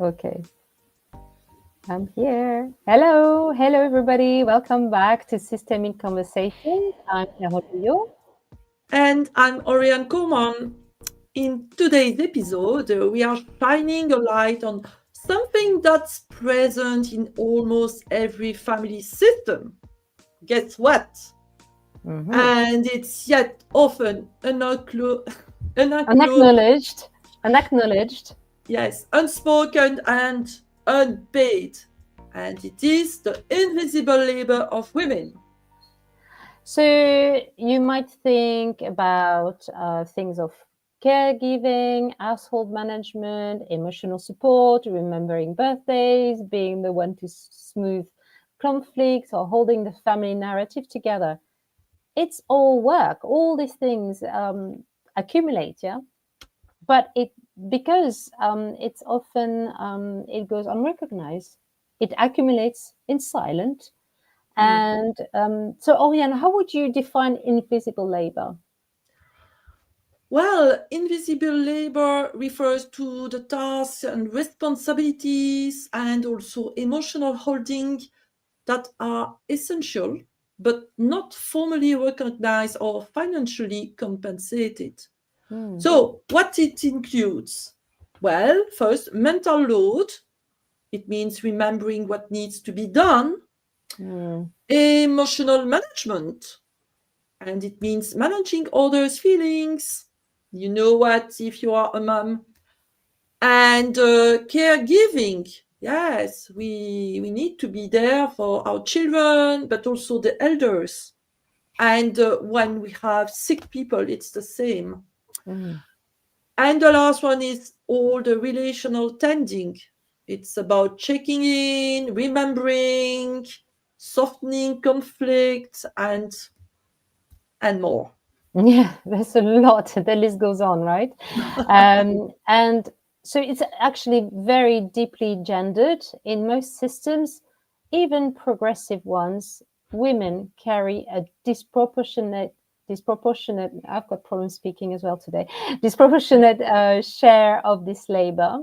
Okay. I'm here. Hello, everybody. Welcome back to Systemic Conversations. I'm Carole. And I'm Orianne Coleman. In today's episode, we are shining a light on something that's present in almost every family system. Guess what? Mm-hmm. And it's yet often Unacknowledged. Unacknowledged. yes, unspoken and unpaid. And it is the invisible labor of women. So you might think about things of caregiving, household management, emotional support, remembering birthdays, being the one to smooth conflicts, or holding the family narrative together. It's all work. All these things accumulate, yeah. But it because it's often it goes unrecognized. It accumulates in silence. Mm. And so, Oriane, how would you define invisible labor? Well, invisible labor refers to the tasks and responsibilities and also emotional holding that are essential but not formally recognized or financially compensated. Mm, So, what it includes? Well, first, mental load. It means remembering what needs to be done. mm, Emotional management, and it means managing others' feelings. You know what, if you are a mom. And caregiving. Yes, we need to be there for our children, but also the elders. And when we have sick people, it's the same. mm. And the last one is all the relational tending. It's about checking in, remembering, softening conflict, and more. Yeah, there's a lot. The list goes on, right? And so it's actually very deeply gendered in most systems, even progressive ones. Women carry a disproportionate. I've got problems speaking as well today. Disproportionate share of this labor.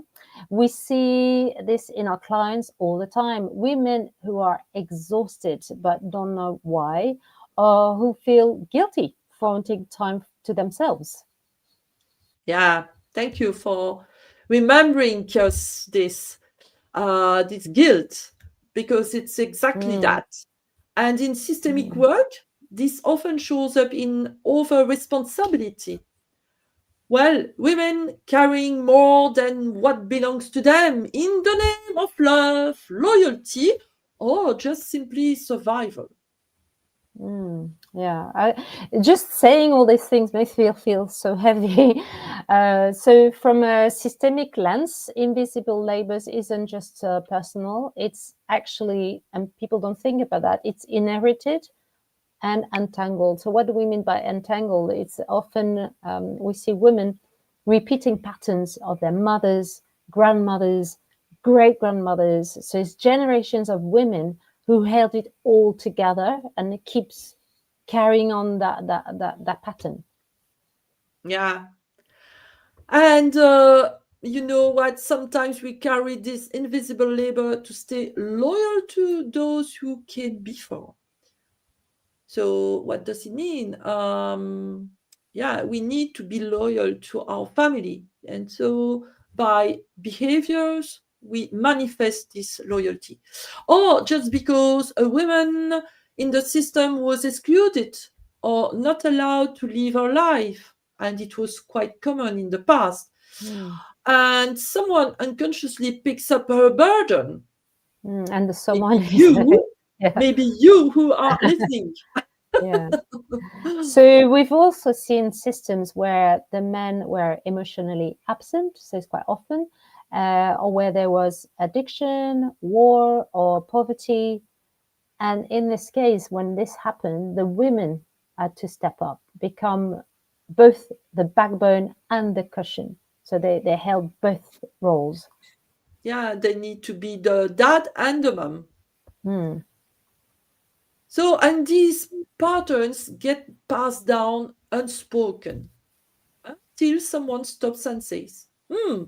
We see this in our clients all the time. Women who are exhausted but don't know why, or who feel guilty for wanting time to themselves. Yeah, thank you for remembering us this guilt, because it's exactly Mm, that. And in systemic mm. work, this often shows up in over responsibility. Well, women carrying more than what belongs to them in the name of love, loyalty, or just simply survival. Yeah, just saying all these things makes me feel so heavy. So, from a systemic lens, invisible labors isn't just personal, it's actually, and people don't think about that, it's inherited and entangled. So, what do we mean by entangled? It's often we see women repeating patterns of their mothers, grandmothers, great grandmothers. So, it's generations of women who held it all together, and it keeps carrying on that pattern. Yeah. And you know what? Sometimes we carry this invisible labor to stay loyal to those who came before. So, what does it mean? Yeah, we need to be loyal to our family. And so, by behaviors, we manifest this loyalty. Or just because a woman in the system was excluded or not allowed to live her life, and it was quite common in the past, Mm. and someone unconsciously picks up her burden. And the Maybe someone is, you, yeah, maybe you who are listening. yeah. So we've also seen systems where the men were emotionally absent, so it's quite often, or where there was addiction, war, or poverty. And in this case, when this happened, the women had to step up, become both the backbone and the cushion. So they held both roles. Yeah, they need to be the dad and the mom. Hmm. So, and these patterns get passed down unspoken until someone stops and says. Hmm,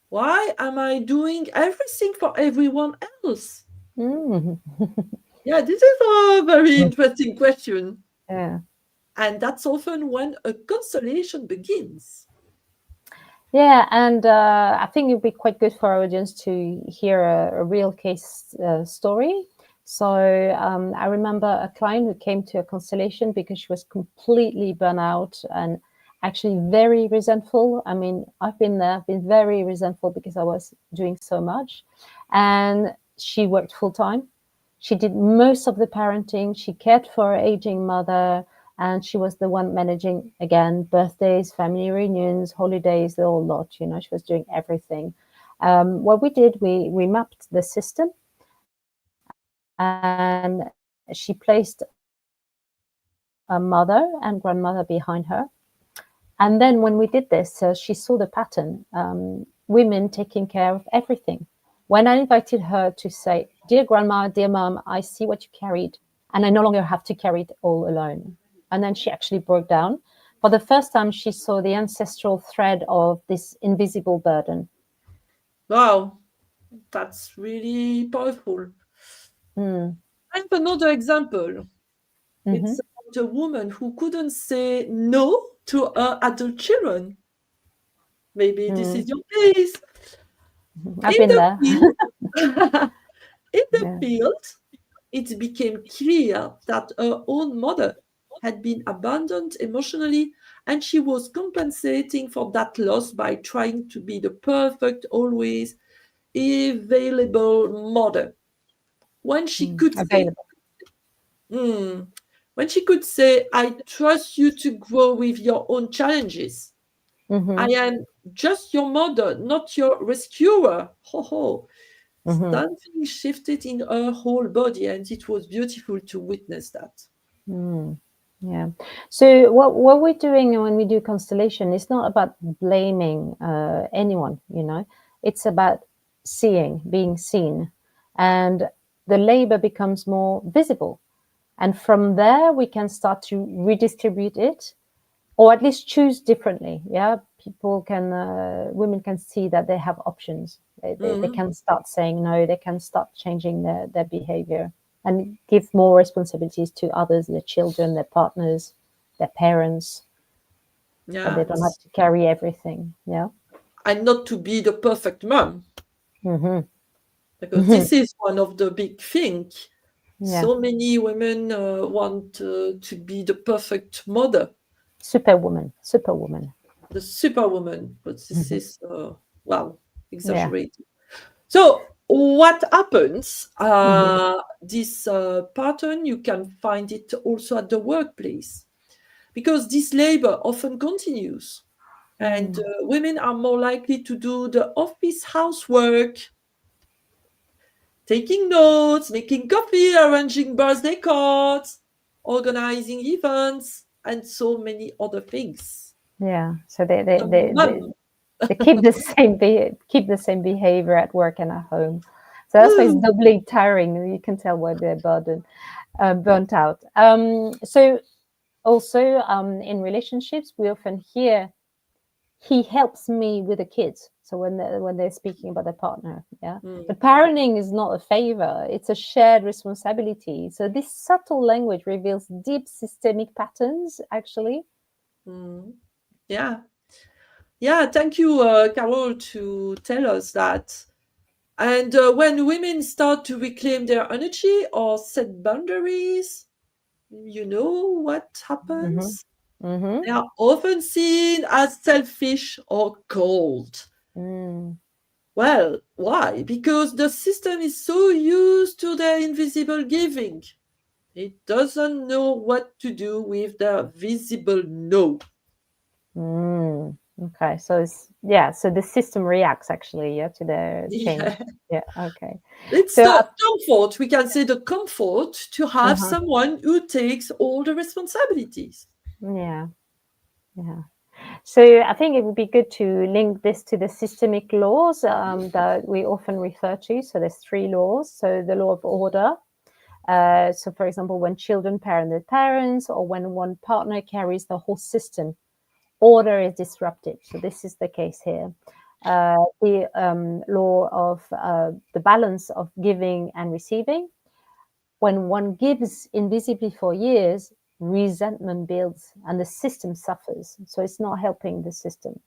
why am I doing everything for everyone else? Mm. Yeah, this is a very interesting question. Yeah. And that's often when a constellation begins. Yeah, and I think it'd be quite good for our audience to hear a real case story. So I remember a client who came to a constellation because she was completely burnt out and actually very resentful. I mean, I've been there, been very resentful because I was doing so much. And she worked full time. She did most of the parenting. She cared for her aging mother, and she was the one managing again birthdays, family reunions, holidays, the whole lot. You know, she was doing everything. What we did, we mapped the system, and she placed a mother and grandmother behind her. And then when we did this, she saw the pattern. Women taking care of everything. When I invited her to say, "Dear grandma, dear mom, I see what you carried, and I no longer have to carry it all alone." And then she actually broke down. For the first time, she saw the ancestral thread of this invisible burden. Wow, that's really powerful. Mm. I have another example. Hmm. It's about a woman who couldn't say no to her adult children. Maybe this is Mm. your case. I've In been the there. field, in the Yeah. field, it became clear that her own mother had been abandoned emotionally, and she was compensating for that loss by trying to be the perfect, always available mother. When she Mm. could say, Available. "Hmm," when she could say, "I trust you to grow with your own challenges. I Hmm. am just your mother, not your rescuer." Ho ho. Hmm. Something shifted in her whole body, and it was beautiful to witness that. Mm. Yeah. So what we're doing when we do constellation is not about blaming anyone. You know, it's about seeing, being seen, and the labor becomes more visible. And from there, we can start to redistribute it, or at least choose differently. Yeah, people can, women can see that they have options. They Mhm. can start saying no. They can start changing their behavior and give more responsibilities to others, their children, their partners, their parents, so they Yeah, don't have to carry everything. Yeah. and not to be the perfect mom, Hmm. because this is one of the big things. Yeah. So many women want to be the perfect mother, Superwoman. Superwoman. the superwoman, but this Hmm. is wow, Yeah. exaggerated. So what happens? Hmm. This pattern you can find it also at the workplace, because this labor often continues, and Mm. women are more likely to do the office housework, taking notes, making coffee, arranging birthday cards, organizing events, and so many other things. Yeah. So they, The they, they, mum. they keep the keep the same behavior at work and at home. So that's why it's Mm, doubly tiring. You can tell why they're burnt out. So also in relationships, we often hear he helps me with the kids. So when they're speaking about their partner, yeah. mm, But parenting is not a favor; it's a shared responsibility. So this subtle language reveals deep systemic patterns, actually. mm. Yeah, yeah. Thank you, Carol, to tell us that. And when women start to reclaim their energy or set boundaries, you know what Mm-hmm. happens? Mm-hmm. They are often seen as selfish or cold. Mm. Well, why? Because the system is so used to their invisible giving. It doesn't know what to do with the visible no. Mm. Okay, so it's yeah, so the system reacts actually, yeah, to the change. Yeah. Yeah, okay. It's So the comfort, we can say the comfort to have uh-huh. someone who takes all the responsibilities. Yeah, yeah. So I think it would be good to link this to the systemic laws that we often refer to. So there's three laws. So the law of order. So for example, when children parent their parents, or when one partner carries the whole system, order is disrupted. So this is the case here. the law of the balance of giving and receiving. When one gives invisibly for years, resentment builds and the system suffers. So it's not helping the system.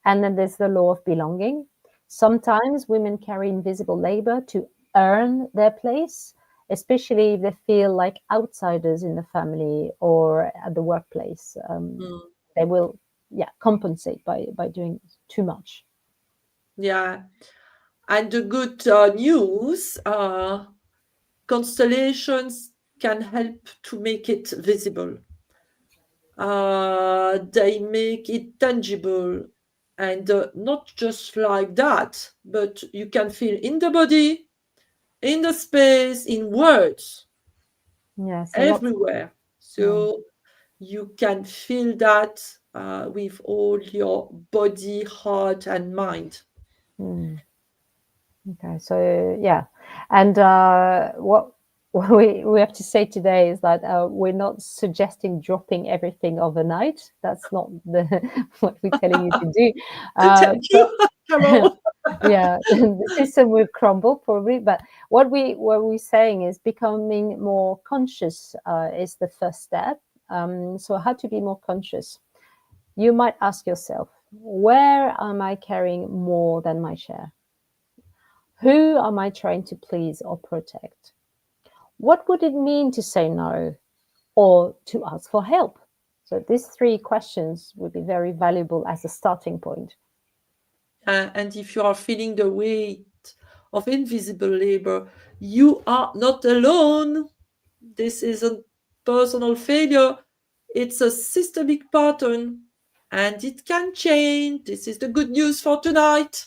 And then there's the law of belonging. Sometimes women carry invisible labor to earn their place, especially if they feel like outsiders in the family or at the workplace. Mm. They will, yeah, compensate by doing too much. Yeah. And the good news, constellations can help to make it visible. They make it tangible, and not just like that, but you can feel in the body, in the space, in words, Yeah, so lots. everywhere. Yeah. So you can feel that with all your body, heart, and mind. Mm. Okay, so yeah, and what we have to say today is that we're not suggesting dropping everything overnight. That's not the what we're telling you to do. Thank But you, Carol. yeah, the system will crumble probably. But what we're saying is becoming more conscious is the first step. So how to be more conscious? You might ask yourself, where am I carrying more than my share? Who am I trying to please or protect? What would it mean to say no or to ask for help? So these three questions would be very valuable as a starting point. And if you are feeling the weight of invisible labor, you are not alone. This isn't personal failure, it's a systemic pattern, and it can change. This is the good news for tonight.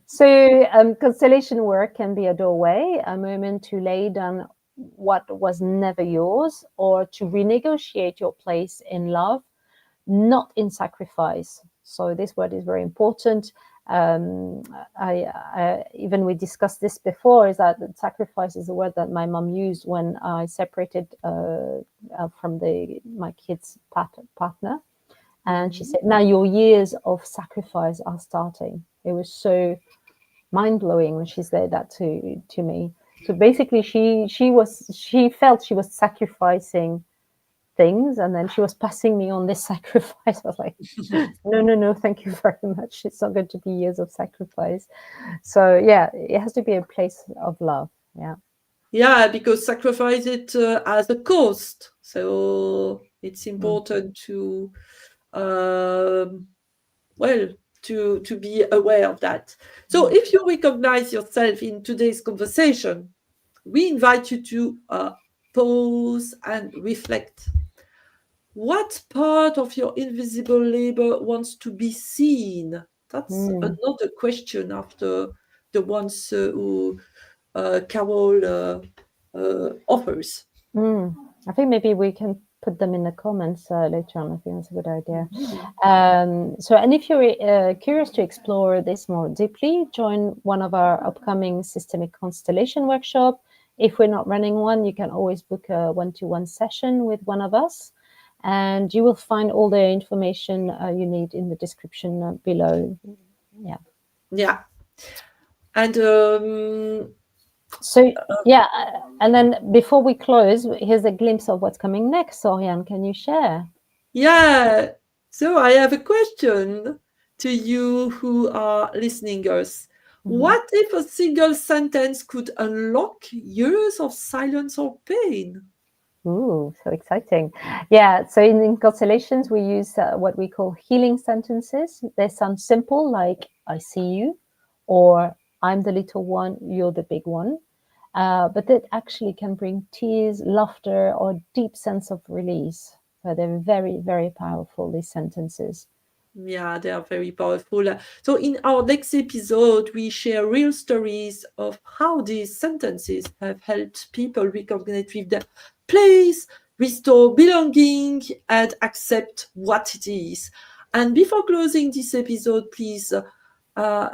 So constellation work can be a doorway, a moment to lay down what was never yours or to renegotiate your place in love, not in sacrifice. So this word is very important. Even we discussed this before. Is that sacrifice is a word that my mom used when I separated from my kid's partner, and she Mhm. said, "Now your years of sacrifice are starting." It was so mind blowing when she said that to me. So basically, she felt she was sacrificing things, and then she was passing me on this sacrifice. I was like, no, no, no, thank you very much. It's not going to be years of sacrifice. So yeah, it has to be a place of love. Yeah. Yeah, because sacrifice it as a cost. So it's Mm. important to um, well to be aware of that. So Mm. if you recognize yourself in today's conversation, we invite you to pause and reflect. What part of your invisible labor wants to be seen? That's Mm. another question after the ones who Carol offers. Mm. I think maybe we can put them in the comments later on. I think that's a good idea. Mhm. So, and if you're curious to explore this more deeply, join one of our upcoming systemic constellation workshop. If we're not running one, you can always book a one-to-one session with one of us, and you will find all the information you need in the description below. Yeah. Yeah. And So yeah, and then before we close, here's a glimpse of what's coming next. Orianne, can you share? yeah, so I have a question to you who are listening us. Mhm. What if a single sentence could unlock years of silence or pain? Ooh, so exciting. Yeah, so in constellations, we use what we call healing sentences. They sound simple, like I see you, or I'm the little one, you're the big one. But that actually can bring tears, laughter, or deep sense of release. So they're very, very powerful, these sentences. Yeah, they are very powerful. So, in our next episode, we share real stories of how these sentences have helped people reconnect with their place, restore belonging, and accept what it is. And before closing this episode, please,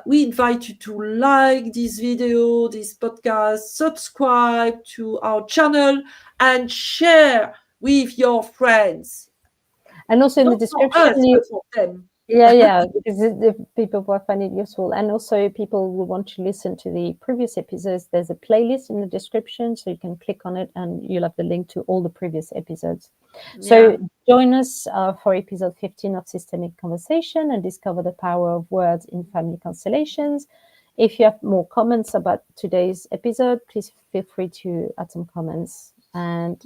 we invite you to like this video, this podcast, subscribe to our channel, and share with your friends. And also in the Not for us, description, but for them. Yeah, because the people will find it useful, and also people will want to listen to the previous episodes. There's a playlist in the description, so you can click on it, and you'll have the link to all the previous episodes. So Yeah. join us for episode 15 of Systemic Conversation and discover the power of words in family constellations. If you have more comments about today's episode, please feel free to add some comments. And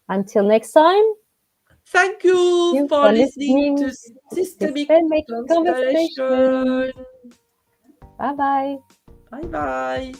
until next time, Thank you you for for listening to listening to Systemic Systemic Constellation. Conversation. Bye bye. Bye bye.